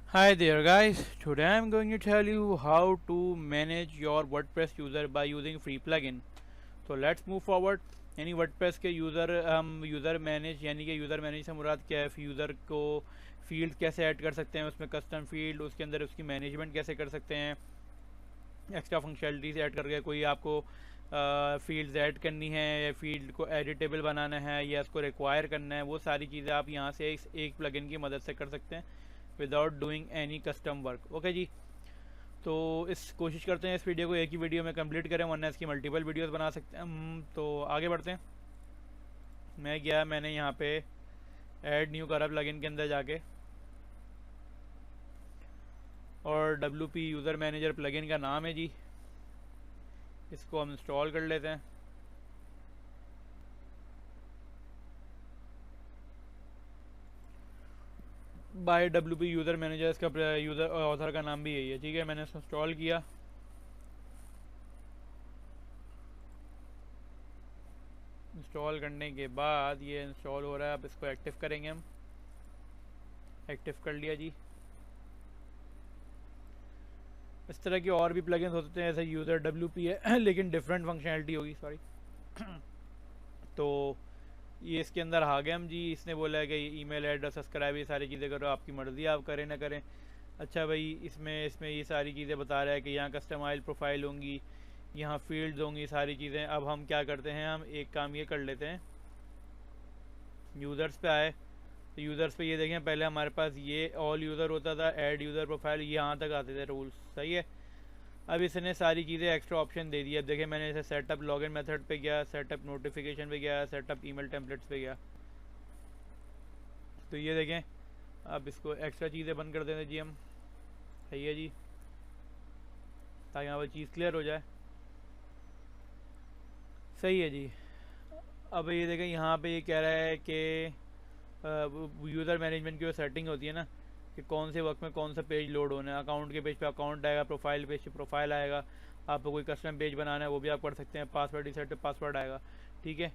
Hi there guys, today I'm going to tell you how to manage your WordPress user by using free plugin. तो let's move forward. यानी WordPress के user हम user manage यानी कि user manage से मुराद क्या है, user को फील्ड कैसे ऐड कर सकते हैं, उसमें कस्टम फील्ड, उसके अंदर उसकी मैनेजमेंट कैसे कर सकते हैं, एक्स्ट्रा फंक्शनलिटीज़ ऐड करके कोई आपको फील्ड्स ऐड करनी है या फील्ड को एडिटेबल बनाना है या उसको रिक्वायर करना है, वो सारी चीज़ें आप यहाँ से एक प्लगइन की मदद से कर सकते हैं without doing any custom work. Okay जी, तो इस कोशिश करते हैं इस वीडियो को एक ही वीडियो में कंप्लीट करें, वरना इसकी मल्टीपल वीडियोस बना सकते हैं हम। तो आगे बढ़ते हैं। मैंने यहाँ पे ऐड न्यू करा प्लगइन के अंदर जाके, और WP यूज़र मैनेजर प्लगइन का नाम है जी। इसको हम इंस्टॉल कर लेते हैं। बाय WP यूज़र मैनेजर, इसका यूज़र ऑथर का नाम भी यही है। ठीक है, मैंने इसको इंस्टॉल किया। इंस्टॉल करने के बाद ये इंस्टॉल हो रहा है। अब इसको एक्टिव करेंगे हम। एक्टिव कर लिया जी। इस तरह की और भी प्लगइन्स होते हैं, जैसे यूज़र WP है लेकिन डिफरेंट फंक्शनैलिटी होगी, सॉरी। तो ये इसके अंदर आ गए हम जी। इसने बोला है कि ईमेल एड्रेस, सब्सक्राइब, ये सारी चीज़ें करो, आपकी मर्ज़ी, आप करें ना करें। अच्छा भाई, इसमें ये सारी चीज़ें बता रहा है कि यहाँ कस्टमाइज प्रोफाइल होंगी, यहाँ फील्ड्स होंगी, सारी चीज़ें। अब हम क्या करते हैं, हम एक काम ये कर लेते हैं। यूज़र्स पे आए तो यूज़र्स पे ये देखें, पहले हमारे पास ये ऑल यूज़र होता था, ऐड यूज़र प्रोफाइल, यहाँ तक आते थे रूल्स, सही है। अब इसने सारी चीज़ें एक्स्ट्रा ऑप्शन दे दिया। अब देखें, मैंने इसे सेटअप लॉगिन मेथड पे गया, सेटअप नोटिफिकेशन पे गया, सेटअप ईमेल टेम्पलेट्स पे गया। तो ये देखें, अब इसको एक्स्ट्रा चीज़ें बंद कर देते जी हम, सही है जी, ताकि यहाँ पर चीज़ क्लियर हो जाए। सही है जी। अब ये देखें, यहाँ पे ये कह रहा है कि यूज़र मैनेजमेंट की जो सेटिंग होती है ना, कि कौन से वक्त में कौन सा पेज लोड होना है। अकाउंट के पेज पे अकाउंट आएगा, प्रोफाइल पेज पे प्रोफाइल आएगा। आपको कोई कस्टम पेज बनाना है वो भी आप कर सकते हैं। पासवर्ड रिसेट पासवर्ड आएगा। ठीक है,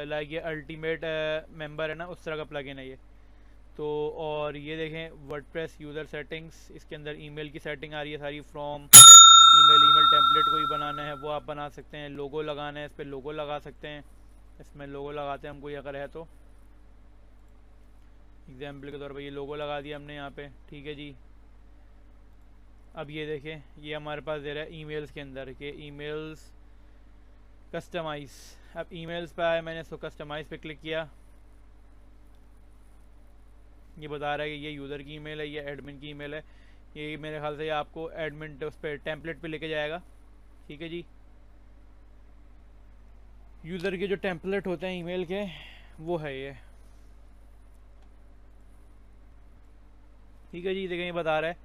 लाइक ये अल्टीमेट मेंबर है ना, उस तरह का प्लगइन है ये। तो और ये देखें, वर्डप्रेस यूज़र सेटिंग्स, इसके अंदर ईमेल की सेटिंग आ रही है सारी। फ्रॉम ईमेल टेम्पलेट कोई बनाना है वो आप बना सकते हैं। लोगो लगाना है, इस पर लोगो लगा सकते हैं। इसमें लोगो लगाते हैं हम, कोई अगर है तो। एग्जाम्पल के तौर पर ये लोगो लगा दिया हमने यहाँ पे। ठीक है जी। अब ये देखें, ये हमारे पास दे रहा है ईमेल्स के अंदर के ईमेल्स कस्टमाइज़। अब ईमेल्स पे आया, मैंने इसको कस्टमाइज़ पे क्लिक किया। ये बता रहा है कि ये यूज़र की ईमेल है, ये एडमिन की ईमेल है। ये मेरे ख्याल से आपको एडमिन उस पर टेम्पलेट पे लेके जाएगा। ठीक है जी। यूज़र के जो टेम्पलेट होते हैं ईमेल के, वो है ये। ठीक है जी। देखें, ये बता रहा है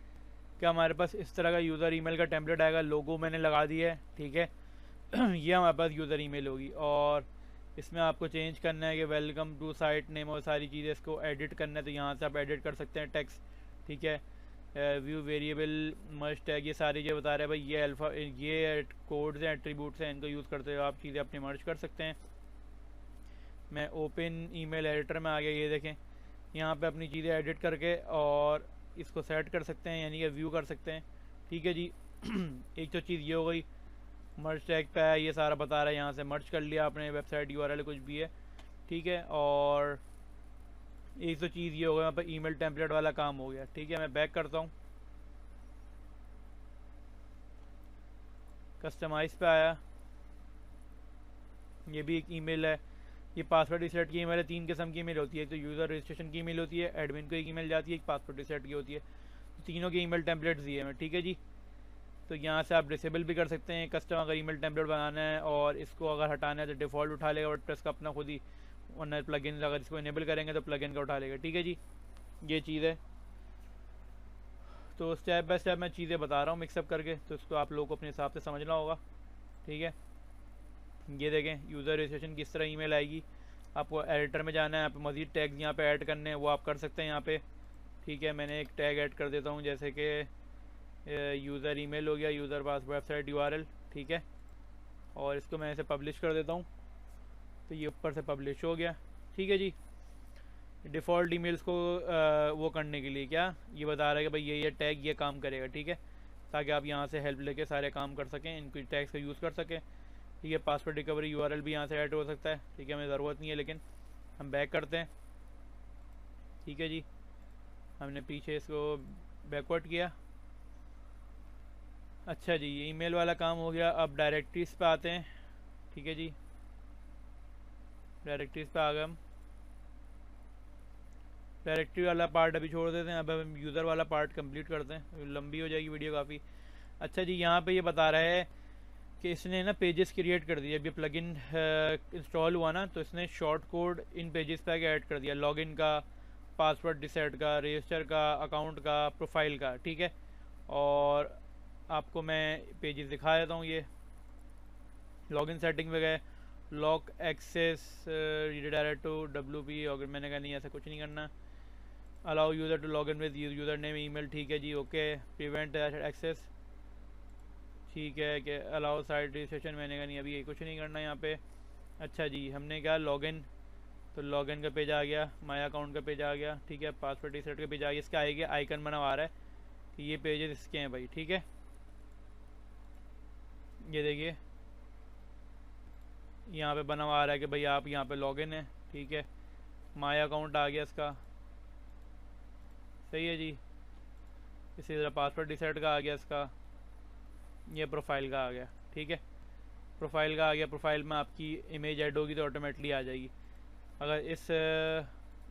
कि हमारे पास इस तरह का यूज़र ईमेल का टेम्पलेट आएगा। लोगो मैंने लगा दिया है। ठीक है ये हमारे पास यूज़र ईमेल होगी, और इसमें आपको चेंज करना है कि वेलकम टू साइट नेम और सारी चीज़ें। इसको एडिट करना है तो यहाँ से आप एडिट कर सकते हैं टेक्स्ट। ठीक है, व्यू वेरिएबल मस्ट है, ये सारी चीज़ें बता रहे हैं भाई। ये अल्फ़ा, ये कोड्स हैं, एट्रीब्यूट्स हैं, इनको यूज़ करते हुए आप चीज़ें अपनी मर्ज कर सकते हैं। मैं ओपन ईमेल एडिटर में आ गया। ये देखें, यहाँ पे अपनी चीज़ें एडिट करके और इसको सेट कर सकते हैं, यानी कि व्यू कर सकते हैं। ठीक है जी एक तो चीज़ ये हो गई। मर्ज टैग पे है, ये सारा बता रहा है, यहाँ से मर्ज कर लिया आपने, वेबसाइट URL कुछ भी है। ठीक है, और एक तो चीज़ ये हो गया, यहाँ पर ईमेल टेम्पलेट वाला काम हो गया। ठीक है, मैं बैक करता हूँ। कस्टमाइज़ पे आया, ये भी एक ईमेल है। ये पासवर्ड रिसेट की ईमेल है। 3 किस्म की ईमेल होती है, तो यूज़र रजिस्ट्रेशन की ईमेल होती है, एडमिन को एक ईमेल जाती है, एक पासवर्ड रिसेट की होती है। तो तीनों के ईमेल टेम्पलेट्स दिए हैं। ठीक है जी। तो यहाँ से आप डिसेबल भी कर सकते हैं कस्टम, अगर ईमेल टेम्पलेट बनाना है, और इसको अगर हटाना है तो डिफ़ॉल्ट उठा लेगा वर्डप्रेस का अपना खुद ही, वरना प्लगइन अगर इसको इनेबल करेंगे तो प्लगइन का उठा लेगा। ठीक है जी, ये चीज़ है। तो स्टेप बाय स्टेप मैं चीज़ें बता रहा हूँ मिक्सअप करके, तो इसको आप लोगों को अपने हिसाब से समझना होगा। ठीक है, ये देखें, यूज़र रजिस्ट्रेशन किस तरह ईमेल आएगी। आपको एडिटर में जाना है, आप मज़ीद टैग्स यहाँ पे ऐड करने हैं, वो आप कर सकते हैं यहाँ पे। ठीक है, मैंने एक टैग ऐड कर देता हूँ, जैसे कि यूज़र ईमेल हो गया, यूज़र पास वेबसाइट URL। ठीक है, और इसको मैं ऐसे पब्लिश कर देता हूँ, तो ये ऊपर से पब्लिश हो गया। ठीक है जी। डिफ़ॉल्ट ईमेल्स को वो करने के लिए क्या ये बता रहा है कि भाई ये टैग ये काम करेगा, ठीक है, ताकि आप यहाँ से हेल्प लेके सारे काम कर सकें, इनकी टैग्स का यूज़ कर सकें, ठीक है। पासवर्ड रिकवरी यूआरएल भी यहाँ से ऐड हो सकता है, ठीक है, हमें ज़रूरत नहीं है, लेकिन हम बैक करते हैं, ठीक है जी। हमने पीछे इसको बैकवर्ड किया। अच्छा जी, ये ईमेल वाला काम हो गया। अब डायरेक्टरीज पे आते हैं, ठीक है जी। डायरेक्टरीज पे आ गए हम। डायरेक्टरी वाला पार्ट अभी छोड़ देते हैं, अब हम यूज़र वाला पार्ट कंप्लीट करते हैं, लंबी हो जाएगी वीडियो काफ़ी। अच्छा जी, यहाँ पे ये बता रहा है कि इसने ना पेजेस क्रिएट कर दिए। अभी प्लगइन इंस्टॉल हुआ ना, तो इसने शॉर्ट कोड इन पेजेस पे आके ऐड कर दिया, लॉगिन का, पासवर्ड रिसेट का, रजिस्टर का, अकाउंट का, प्रोफाइल का, ठीक है। और आपको मैं पेजेस दिखा देता हूँ। ये लॉगिन सेटिंग पे गए, lock access redirect to WP, और मैंने कहा नहीं ऐसा कुछ नहीं करना। Allow user to login with username email, ठीक है जी, ओके। प्रिवेंट एक्सेस, ठीक है। कि अलाउ साइट रजिस्ट्रेशन, मैंने कहा नहीं अभी ये कुछ नहीं करना यहाँ पे। अच्छा जी, हमने क्या लॉगिन, तो लॉगिन का पेज आ गया, माई अकाउंट का पेज आ गया, ठीक है। पासवर्ड रीसेट का पेज आ गया, इसका आएगा आइकन बना आ रहा है कि ये पेजेस इसके हैं भाई, ठीक है। ये देखिए यहाँ पे बना हुआ आ रहा है कि भाई आप यहाँ पे लॉगिन है, ठीक है। माई अकाउंट आ गया इसका, सही है जी। इसी तरह पासवर्ड रिसेट का आ गया इसका, ये प्रोफाइल का आ गया, ठीक है। प्रोफाइल का आ गया, प्रोफाइल में आपकी इमेज ऐड होगी तो ऑटोमेटिकली आ जाएगी। अगर इस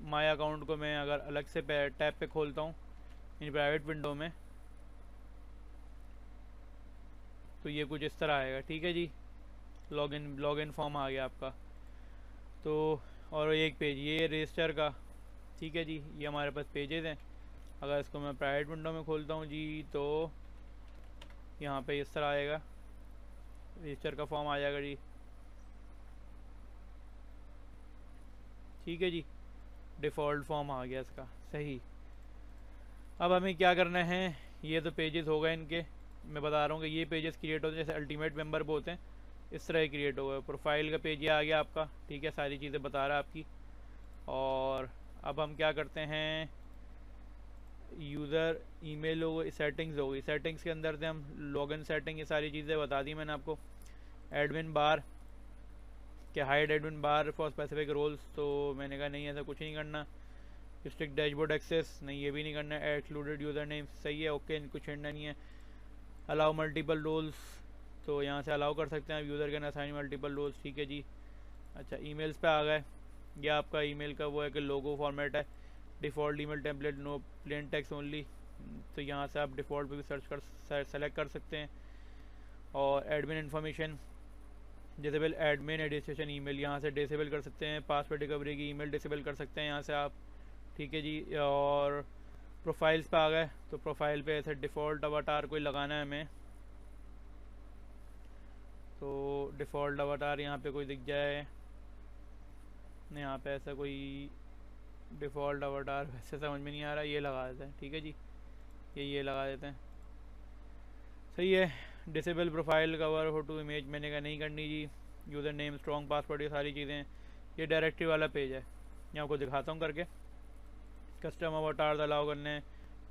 माई अकाउंट को मैं अगर अलग से टैब पे खोलता हूँ इन प्राइवेट विंडो में, तो ये कुछ इस तरह आएगा, ठीक है जी। लॉगिन फॉर्म आ गया आपका। तो और एक पेज ये रजिस्टर का, ठीक है जी, ये हमारे पास पेजेस हैं। अगर इसको मैं प्राइवेट विंडो में खोलता हूँ जी, तो यहाँ पे इस तरह आएगा, रजिस्टर का फॉर्म आ जाएगा जी, ठीक है जी। डिफ़ॉल्ट फॉर्म आ गया इसका, सही। अब हमें क्या करना है, ये तो पेजेस हो गए इनके, मैं बता रहा हूँ कि ये पेजेस क्रिएट होते हैं जैसे अल्टीमेट मेंबर पे होते हैं, इस तरह क्रिएट हो गए। प्रोफाइल का पेज ये आ गया आपका, ठीक है, सारी चीज़ें बता रहा है आपकी। और अब हम क्या करते हैं, यूज़र ईमेल हो गई, सेटिंग्स हो गई, सेटिंग्स के अंदर से हम लॉगिन सेटिंग, ये सारी चीज़ें बता दी मैंने आपको। एडमिन बार, क्या hide admin bar for specific roles, तो मैंने कहा नहीं ऐसा कुछ नहीं करना। स्ट्रिक्ट डैशबोर्ड एक्सेस, नहीं ये भी नहीं करना। एक्सक्लूडेड यूज़र नेम, सही है, ओके, इनको छेड़ना नहीं है। अलाउ मल्टीपल रोल्स, तो यहाँ से अलाउ कर सकते हैं आप, user can assign multiple roles, ठीक है जी। अच्छा, ईमेल्स पे आ गए। ये आपका ईमेल का वो है कि लोगो फॉर्मेट है, default email template, no plain text only, तो यहाँ से आप डिफ़ॉल्ट पे भी सेलेक्ट कर सकते हैं। और admin information, disable admin registration email, यहाँ से डिसेबल कर सकते हैं। पासवर्ड रिकवरी की ईमेल डिसेबल कर सकते हैं यहाँ से आप, ठीक है जी। और प्रोफाइल्स पे आ गए, तो प्रोफाइल पे ऐसे डिफ़ॉल्ट अवतार कोई लगाना है हमें, तो डिफ़ॉल्ट अवतार यहाँ पे कोई दिख जाए, यहाँ पे ऐसा कोई डिफ़ॉल्ट अवतार वैसे समझ में नहीं आ रहा, ये लगा देते हैं, ठीक है जी, ये लगा देते हैं, सही है। Disable profile cover photo image, मैंने कहा नहीं करनी जी। यूज़र नेम, स्ट्रॉन्ग पासवर्ड, ये सारी चीज़ें। ये डायरेक्टरी वाला पेज है, मैं आपको दिखाता हूँ करके। कस्टम अवतार अलाउ करने,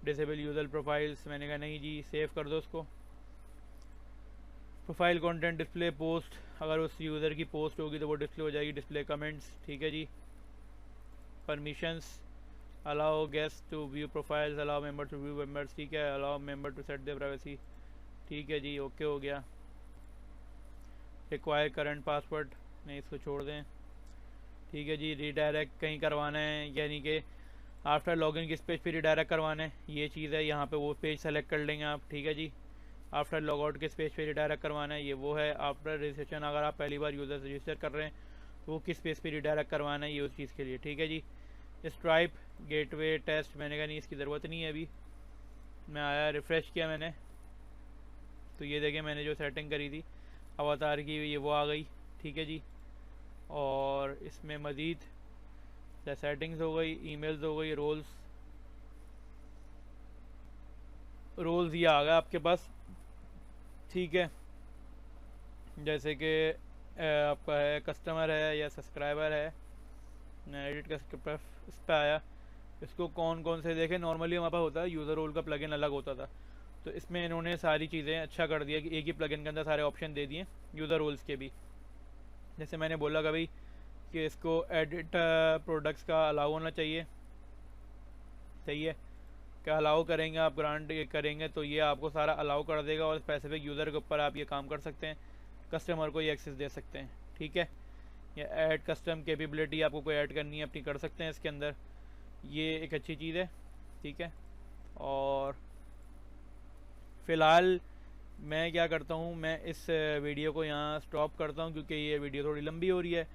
डिसेबल यूज़र प्रोफाइल्स, मैंने कहा नहीं जी, सेव कर दो उसको। प्रोफाइल कंटेंट डिस्प्ले पोस्ट, अगर उस यूज़र की पोस्ट होगी तो वो डिस्प्ले हो जाएगी, डिस्प्ले कमेंट्स, ठीक है जी। Permissions, allow guest to view profiles, allow member to view members, ठीक है। Allow member to set their privacy, ठीक है जी, ओके हो गया। रिक्वायर करंट पासवर्ड, नहीं इसको छोड़ दें, ठीक है जी। रीडायरेक्ट कहीं करवाना है, यानी कि आफ्टर लॉगिन किस पेज पे रीडायरेक्ट करवाना है, ये चीज़ है। यहाँ पे वो पेज सेलेक्ट कर लेंगे आप, ठीक है जी। आफ्टर लॉगआउट किस पेज पे रीडायरेक्ट करवाना है, ये वो है। आफ्टर रजिस्ट्रेशन, अगर आप पहली बार यूज़र रजिस्टर कर रहे हैं तो वो किस पेज पे रीडायरेक्ट करवाना है, ये उस चीज़ के लिए, ठीक है जी। स्ट्राइप गेटवे टेस्ट, मैंने कहा नहीं इसकी ज़रूरत नहीं है अभी। मैं आया, रिफ़्रेश किया मैंने, तो ये देखें मैंने जो सेटिंग करी थी अवतार की, ये वो आ गई, ठीक है जी। और इसमें मज़ीद सेटिंग्स हो गई, ईमेल्स हो गई, रोल्स ये आ गया आपके पास, ठीक है। जैसे कि आपका है कस्टमर है या सब्सक्राइबर है, मैं एडिट का इस पर आया, इसको कौन कौन से देखे। नॉर्मली हमारे पास होता है यूज़र रोल का प्लगइन अलग होता था, तो इसमें इन्होंने सारी चीज़ें अच्छा कर दिया कि एक ही प्लगइन के अंदर सारे ऑप्शन दे दिए यूज़र रोल्स के भी। जैसे मैंने बोला कभी कि इसको एडिट प्रोडक्ट्स का अलाउ होना चाहिए, सही है। क्या अलाउ करेंगे आप, ग्रांट करेंगे तो ये आपको सारा अलाउ कर देगा और स्पेसिफिक यूज़र के ऊपर आप ये काम कर सकते हैं, कस्टमर को ये एक्सेस दे सकते हैं, ठीक है। या ऐड कस्टम कैपेबिलिटी आपको कोई ऐड करनी है अपनी कर सकते हैं इसके अंदर, ये एक अच्छी चीज़ है, ठीक है। और फ़िलहाल मैं क्या करता हूँ, मैं इस वीडियो को यहाँ स्टॉप करता हूँ क्योंकि ये वीडियो थोड़ी लंबी हो रही है।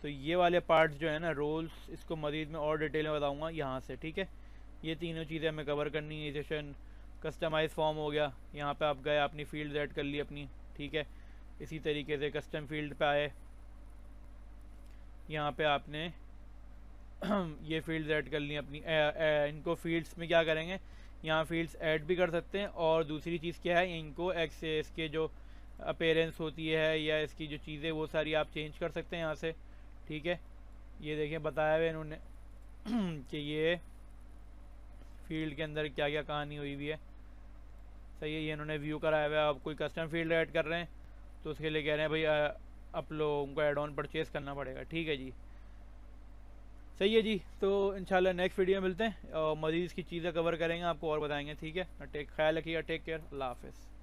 तो ये वाले पार्ट्स जो है ना रोल्स, इसको मज़ीद में और डिटेल में बताऊँगा यहाँ से, ठीक है। ये तीनों चीज़ें हमें कवर करनी है। सेशन कस्टमाइज फॉर्म हो गया, यहाँ पे आप गए अपनी फील्ड ऐड कर ली अपनी, ठीक है। इसी तरीके से कस्टम फील्ड पे आए, यहाँ पे आपने ये फील्ड्स ऐड कर ली अपनी। इनको फील्ड्स में क्या करेंगे, यहाँ फील्ड्स ऐड भी कर सकते हैं। और दूसरी चीज़ क्या है, इनको इसके जो अपेरेंस होती है या इसकी जो चीज़ें वो सारी आप चेंज कर सकते हैं यहाँ से, ठीक है। ये देखें बताया हुआ इन्होंने कि ये फील्ड के अंदर क्या क्या कहानी हुई हुई है, सही है। ये इन्होंने व्यू कराया हुआ है। आप कोई कस्टम फील्ड ऐड कर रहे हैं तो उसके लिए कह रहे हैं भाई आप लोगों को एड ऑन परचेज़ करना पड़ेगा, ठीक है जी, सही है जी। तो इंशाल्लाह नेक्स्ट वीडियो में मिलते हैं और मज़ीद इसकी चीज़ें कवर करेंगे, आपको और बताएंगे, ठीक है। टेक ख्याल रखिएगा, टेक केयर, अल्लाह हाफ़िज़।